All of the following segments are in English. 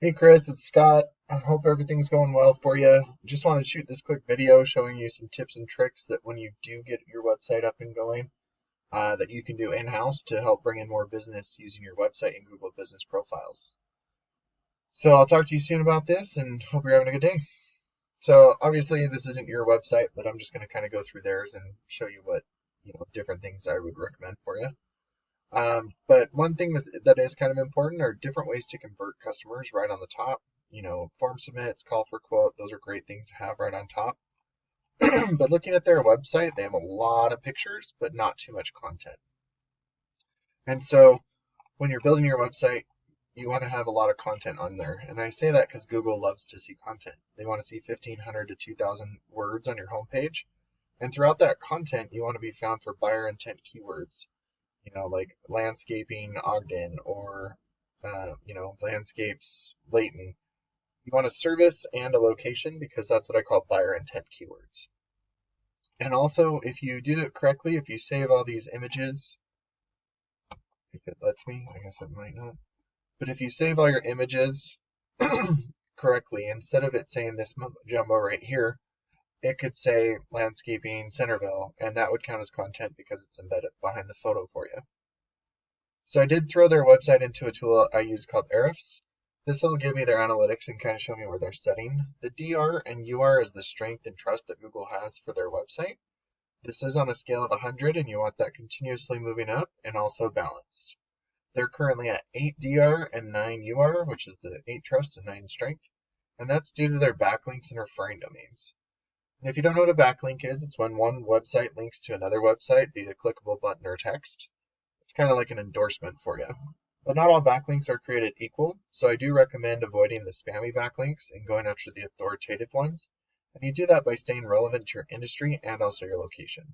Hey Chris, it's Scott. I hope everything's going well for you. Just want to shoot this quick video showing you some tips and tricks that when you do get your website up and going, that you can do in-house to help bring in more business using your website and Google Business Profiles. So I'll talk to you soon about this and hope you're having a good day. So obviously this isn't your website, but I'm just going to kind of go through theirs and show you what, different things I would recommend for you. But one thing that is kind of important are different ways to convert customers right on the top. Form submits, call for quote, those are great things to have right on top. But looking at their website, they have a lot of pictures, but not too much content. And so when you're building your website, you want to have a lot of content on there. And I say that because Google loves to see content. They want to see 1,500 to 2,000 words on your homepage. And throughout that content, you want to be found for buyer intent keywords. Like landscaping Ogden or, landscapes Layton. You want a service and a location because that's what I call buyer intent keywords. And also, if you do it correctly, if you save all these images, if it lets me, I guess it might not. But if you save all your images correctly, instead of it saying this jumbo right here, it could say landscaping Centerville, and that would count as content because it's embedded behind the photo for you. So I did throw their website into a tool I use called Ahrefs. This will give me their analytics and kind of show me where they're setting. The DR and UR is the strength and trust that Google has for their website. This is on a scale of 100 and you want that continuously moving up and also balanced. They're currently at 8 DR and 9 UR, which is the 8 trust and 9 strength. And that's due to their backlinks and referring domains. And if you don't know what a backlink is, it's when one website links to another website via a clickable button or text. It's kind of like an endorsement for you. But not all backlinks are created equal, so I do recommend avoiding the spammy backlinks and going after the authoritative ones. And you do that by staying relevant to your industry and also your location.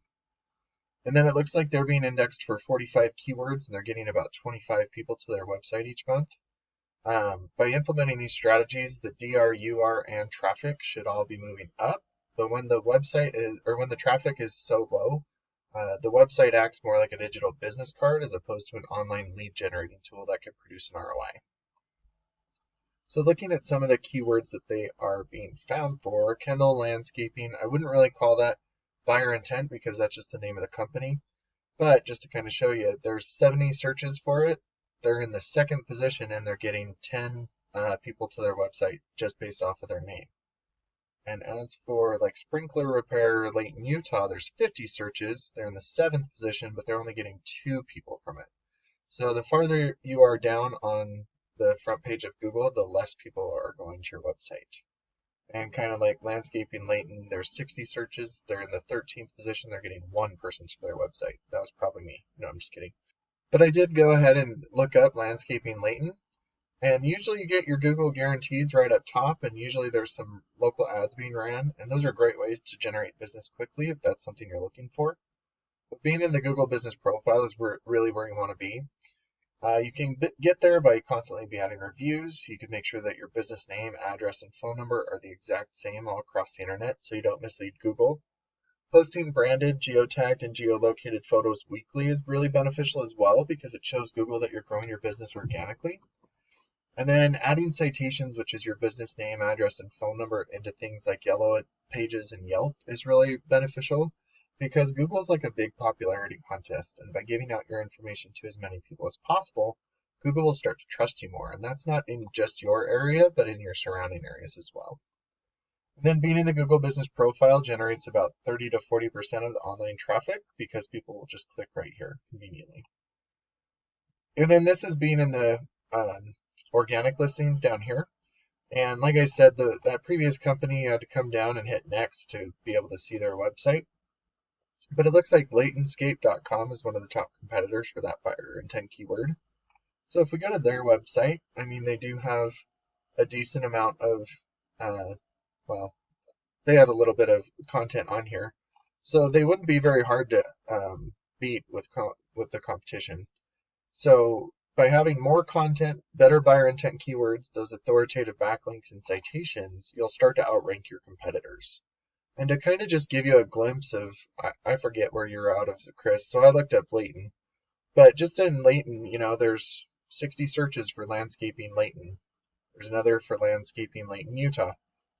And then it looks like they're being indexed for 45 keywords and they're getting about 25 people to their website each month. By implementing these strategies, the DR, UR, and traffic should all be moving up. But when when the traffic is so low, the website acts more like a digital business card as opposed to an online lead generating tool that can produce an ROI. So looking at some of the keywords that they are being found for, Kendall Landscaping, I wouldn't really call that buyer intent because that's just the name of the company. But just to kind of show you, there's 70 searches for it. They're in the second position and they're getting 10 people to their website just based off of their name. And as for like sprinkler repair Layton, Utah, there's 50 searches. They're in the 7th position, but they're only getting 2 people from it. So the farther you are down on the front page of Google, the less people are going to your website. And kind of like landscaping Layton, there's 60 searches. They're in the 13th position. They're getting 1 person to their website. That was probably me. No, I'm just kidding. But I did go ahead and look up landscaping Layton. And usually you get your Google guarantees right up top, and usually there's some local ads being ran, and those are great ways to generate business quickly if that's something you're looking for. But being in the Google Business Profile is really where you want to be. You can get there by constantly be adding reviews. You can make sure that your business name, address, and phone number are the exact same all across the internet so you don't mislead Google. Posting branded, geotagged, and geolocated photos weekly is really beneficial as well because it shows Google that you're growing your business organically. And then adding citations, which is your business name, address, and phone number into things like Yellow Pages and Yelp is really beneficial because Google's like a big popularity contest. And by giving out your information to as many people as possible, Google will start to trust you more. And that's not in just your area, but in your surrounding areas as well. And then being in the Google Business Profile generates about 30 to 40% of the online traffic because people will just click right here conveniently. And then this is being in the organic listings down here. And like I said, that previous company had to come down and hit next to be able to see their website. But it looks like Laytonscape.com is one of the top competitors for that buyer intent keyword. So if we go to their website, I mean, they do have a decent amount of, they have a little bit of content on here. So they wouldn't be very hard to beat with the competition. So by having more content, better buyer intent keywords, those authoritative backlinks and citations, you'll start to outrank your competitors. And to kind of just give you a glimpse of, I forget where you're out of, Chris, so I looked up Layton. But just in Layton, there's 60 searches for landscaping Layton. There's another for landscaping Layton, Utah.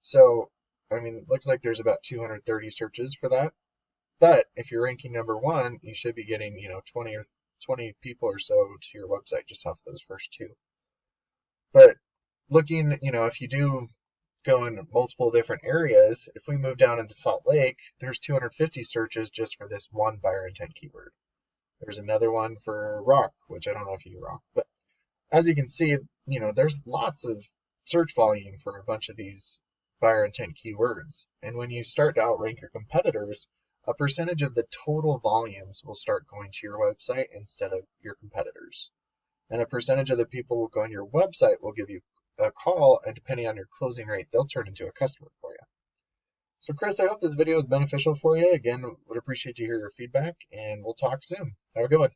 So, I mean, it looks like there's about 230 searches for that. But if you're ranking number one, you should be getting, 20 people or so to your website just off those first two. But looking, if you do go in multiple different areas, if we move down into Salt Lake, there's 250 searches just for this one buyer intent keyword. There's another one for rock, which I don't know if you do rock, but as you can see, there's lots of search volume for a bunch of these buyer intent keywords. And when you start to outrank your competitors, a percentage of the total volumes will start going to your website instead of your competitors. And a percentage of the people who go on your website will give you a call, and depending on your closing rate, they'll turn into a customer for you. So Chris, I hope this video is beneficial for you. Again, would appreciate to hear your feedback, and we'll talk soon. Have a good one.